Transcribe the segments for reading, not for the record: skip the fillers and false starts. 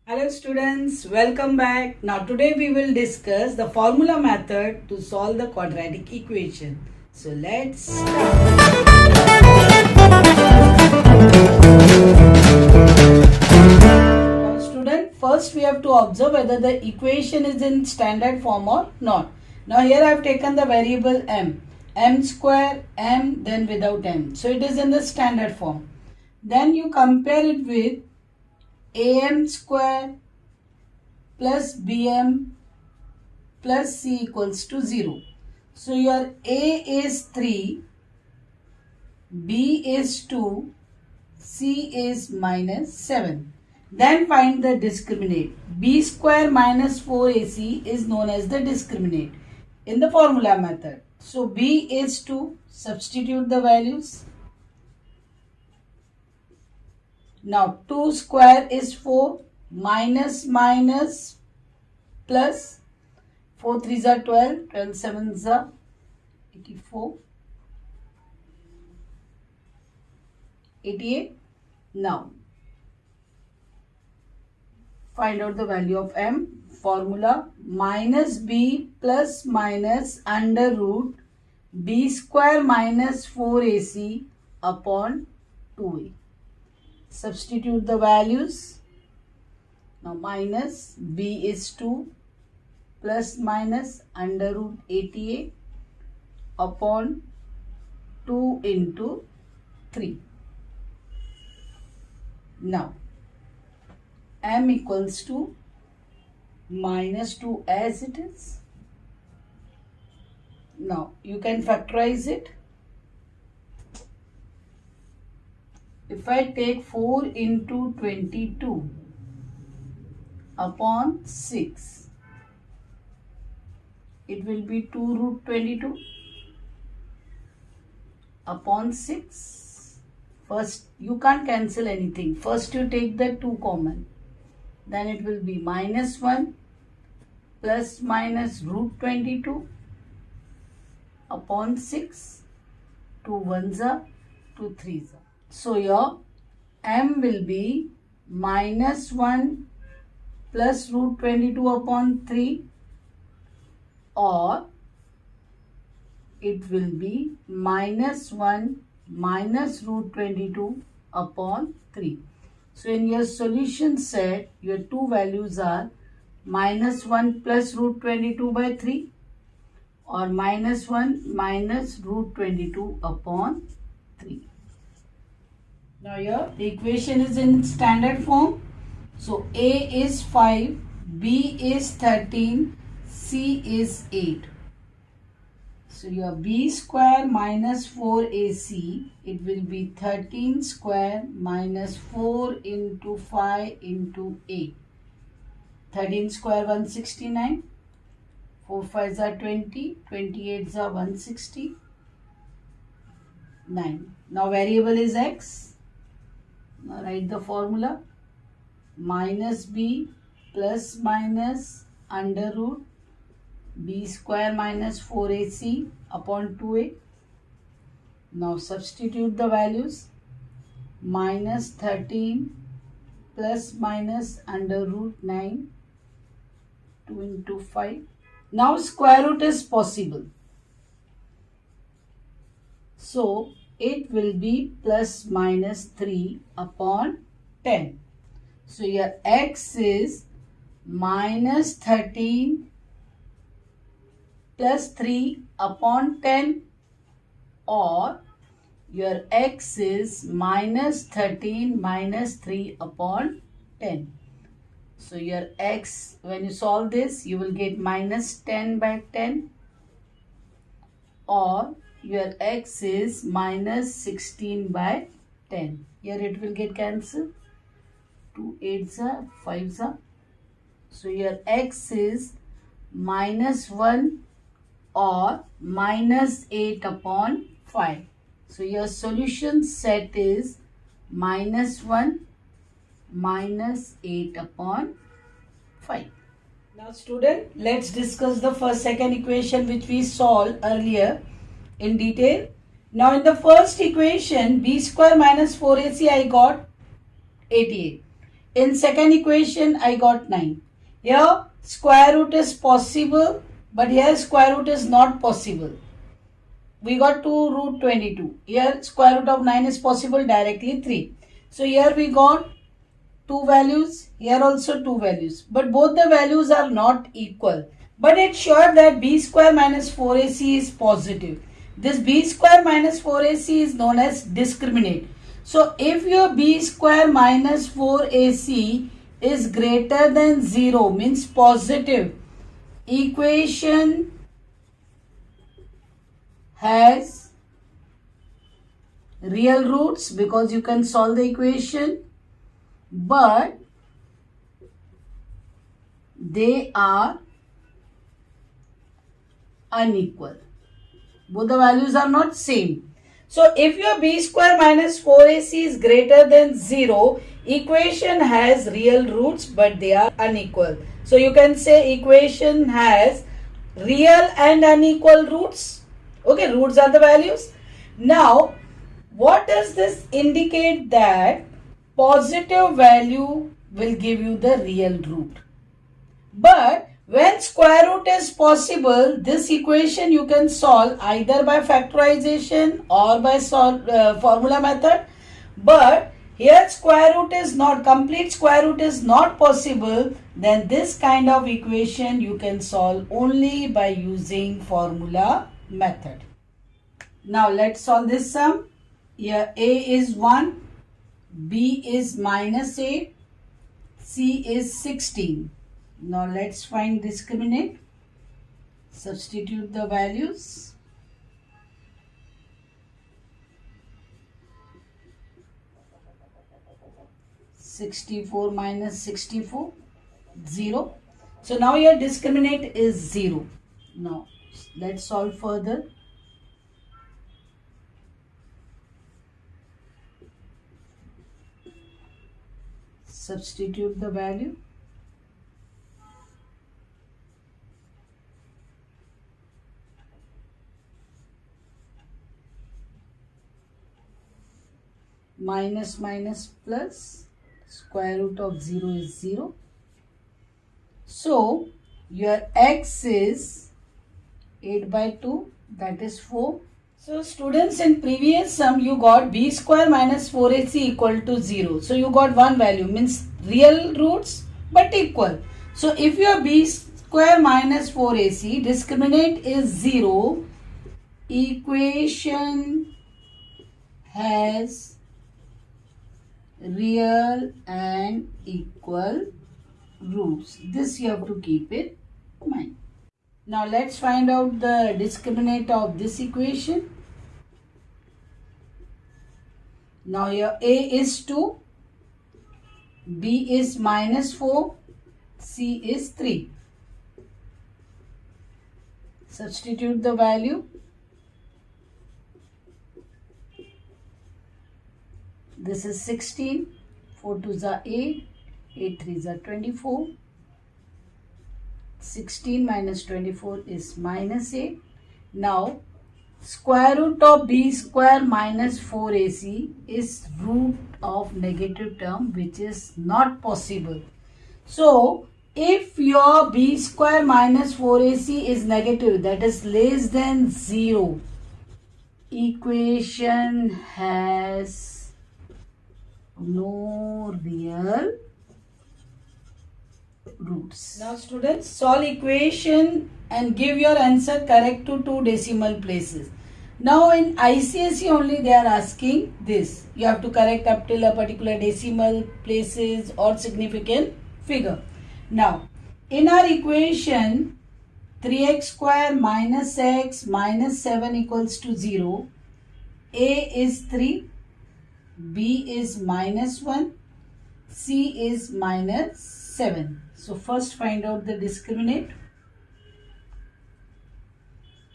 Hello students, welcome back. Now today we will discuss the formula method to solve the quadratic equation. So let's start. Now student, first we have to observe whether the equation is in standard form or not. Now here I have taken the variable m square, m then without m. So it is in the standard form. Then you compare it with am square plus bm plus c equals to 0. So your a is 3, b is 2, c is minus 7. Then find the discriminant. B square minus 4ac is known as the discriminant in the formula method. So b is 2, substitute the values. Now 2 square is 4, minus plus, 4 3s are 12, 12 7s are 84, 88. Now find out the value of m. Formula minus b plus minus under root b square minus 4ac upon 2a. Substitute the values. Now minus b is 2 plus minus under root 88 upon 2 into 3. Now m equals to minus 2 as it is. Now you can factorize it. If I take 4 into 22 upon 6, it will be 2 root 22 upon 6. First, you can't cancel anything. First you take the 2 common. Then it will be minus 1 plus minus root 22 upon 6. 2 1s are, 2 3s are. So your m will be minus 1 plus root 22 upon 3, or it will be minus 1 minus root 22 upon 3. So in your solution set, your two values are minus 1 plus root 22 by 3 or minus 1 minus root 22 upon 3. Now here the equation is in standard form. So a is 5, b is 13, c is 8. So your b square minus 4ac, it will be 13 square minus 4 into 5 into 8. 13 square 169, 4 5s are 20, 28s are 169. Now variable is x. Now write the formula. Minus b plus minus under root b square minus 4ac upon 2a. Now substitute the values. Minus 13 plus minus under root 9, 2 into 5. Now square root is possible. So it will be plus minus 3 upon 10. So your x is minus 13 plus 3 upon 10, or your x is minus 13 minus 3 upon 10. So your x, when you solve this, you will get minus 10 by 10, or your x is minus 16 by 10. Here it will get cancelled. 2 8s are, 5s are. So your x is minus 1 or minus 8 upon 5. So your solution set is minus 1 minus 8 upon 5. Now student, let's discuss the second equation which we solved earlier in detail. Now in the first equation, b square minus 4ac I got 88. In second equation, I got 9. Here, square root is possible, but here square root is not possible. We got 2 root 22. Here, square root of 9 is possible, directly 3. So, here we got 2 values, here also 2 values. But both the values are not equal. But it's sure that b square minus 4ac is positive. This b square minus 4ac is known as discriminant. So if your b square minus 4ac is greater than 0, means positive, equation has real roots because you can solve the equation, but they are unequal. Both the values are not same. So if your b square minus 4ac is greater than 0, equation has real roots but they are unequal. So you can say equation has real and unequal roots. Okay, roots are the values. Now, what does this indicate? That positive value will give you the real root. But when square root is possible, this equation you can solve either by factorization or by formula method. But here square root is not, complete square root is not possible, then this kind of equation you can solve only by using formula method. Now let's solve this sum. Here a is 1, b is minus 8, c is 16. Now let's find discriminant. Substitute the values. (64 minus 64), 0. So now your discriminant is 0. Now let's solve further. Substitute the value. Minus minus plus, square root of 0 is 0. So your x is 8 by 2, that is 4. So students, in previous sum you got b square minus 4ac equal to 0. So you got one value, means real roots but equal. So if your b square minus 4ac discriminant is 0, equation has real and equal roots. This you have to keep it in mind. Now let's find out the discriminant of this equation. Now here a is 2, b is minus 4, c is 3. Substitute the value. This is 16, 4 2s are 8, 8 3s are 24. 16 minus 24 is minus 8. Now, square root of b square minus 4ac is root of negative term, which is not possible. So, if your b square minus 4ac is negative, that is less than 0, equation has no real roots. Now students, solve equation and give your answer correct to 2 decimal places. Now in ICSE only they are asking this. You have to correct up till a particular decimal places or significant figure. Now in our equation 3x square minus x minus 7 equals to 0. A is 3. B is minus 1, C is minus 7. So first find out the discriminant.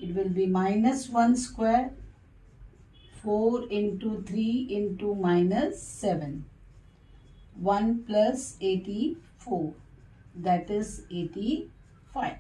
It will be minus 1 square, 4 into 3 into minus 7. 1 plus 84, that is 85.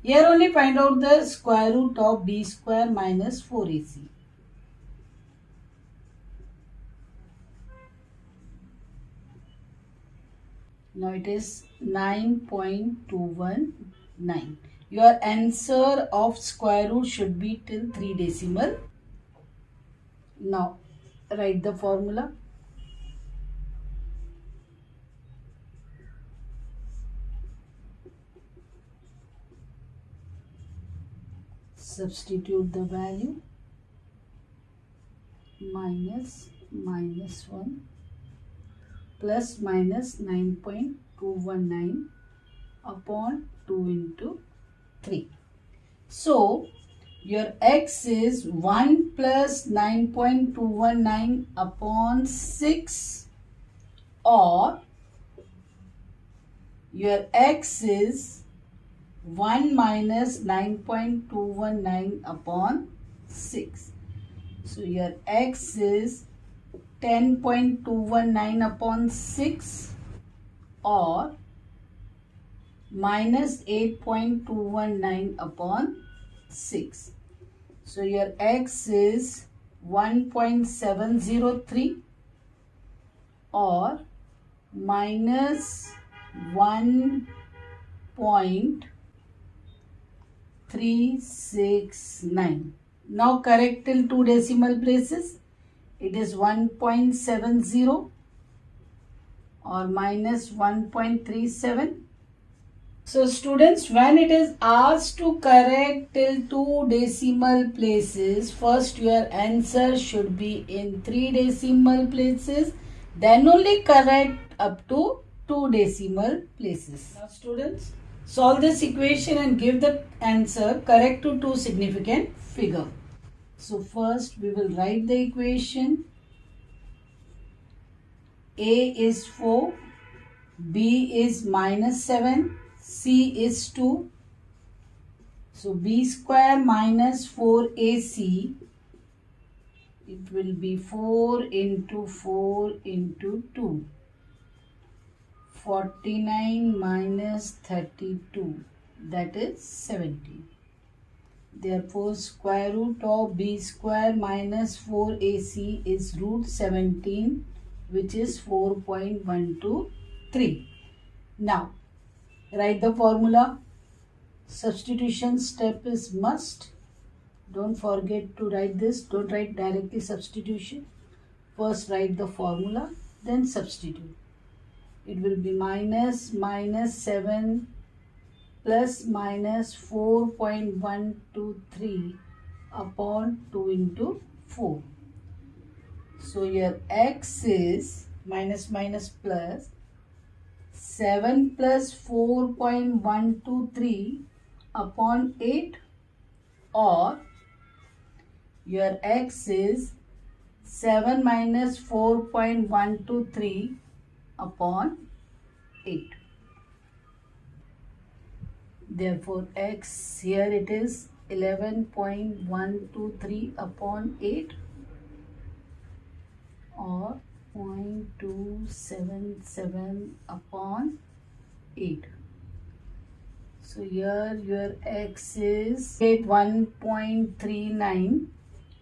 Here only find out the square root of b square minus 4ac. Now it is 9.219. Your answer of square root should be till 3 decimal. Now write the formula. Substitute the value. minus 1 plus minus 9.219 upon 2 into 3. So your x is 1 plus 9.219 upon 6, or your x is 1 minus 9.219 upon 6. So your x is 10.219 upon 6 or minus 8.219 upon 6. So your x is 1.703 or minus 1.369. Now correct till 2 decimal places. It is 1.70 or minus 1.37. So students, when it is asked to correct till 2 decimal places, first your answer should be in 3 decimal places, then only correct up to 2 decimal places. Now students, solve this equation and give the answer correct to 2 significant figure. So first we will write the equation. A is 4, B is minus 7, C is 2. So B square minus 4AC, it will be 4 into 4 into 2. 49 minus 32, that is 70. Therefore, square root of b square minus 4ac is root 17, which is 4.123. Now, write the formula. Substitution step is must. Don't forget to write this. Don't write directly substitution. First write the formula, then substitute. It will be minus 7 plus minus 4.123 upon 2 into 4. So your x is minus plus 7 plus 4.123 upon 8, or your x is 7 minus 4.123 upon 8. Therefore, x here it is 11.123 upon 8 or 0.277 upon 8. So here your x is 1.39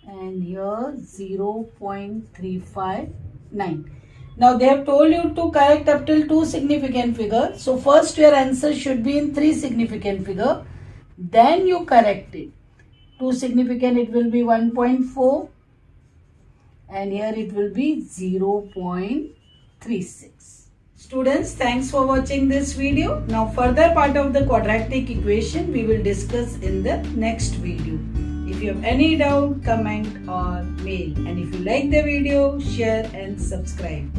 and here 0.359. Now they have told you to correct up till 2 significant figure. So first your answer should be in 3 significant figure. Then you correct it. 2 significant, it will be 1.4 and here it will be 0.36. Students, thanks for watching this video. Now further part of the quadratic equation we will discuss in the next video. If you have any doubt, comment or mail. And if you like the video, share and subscribe.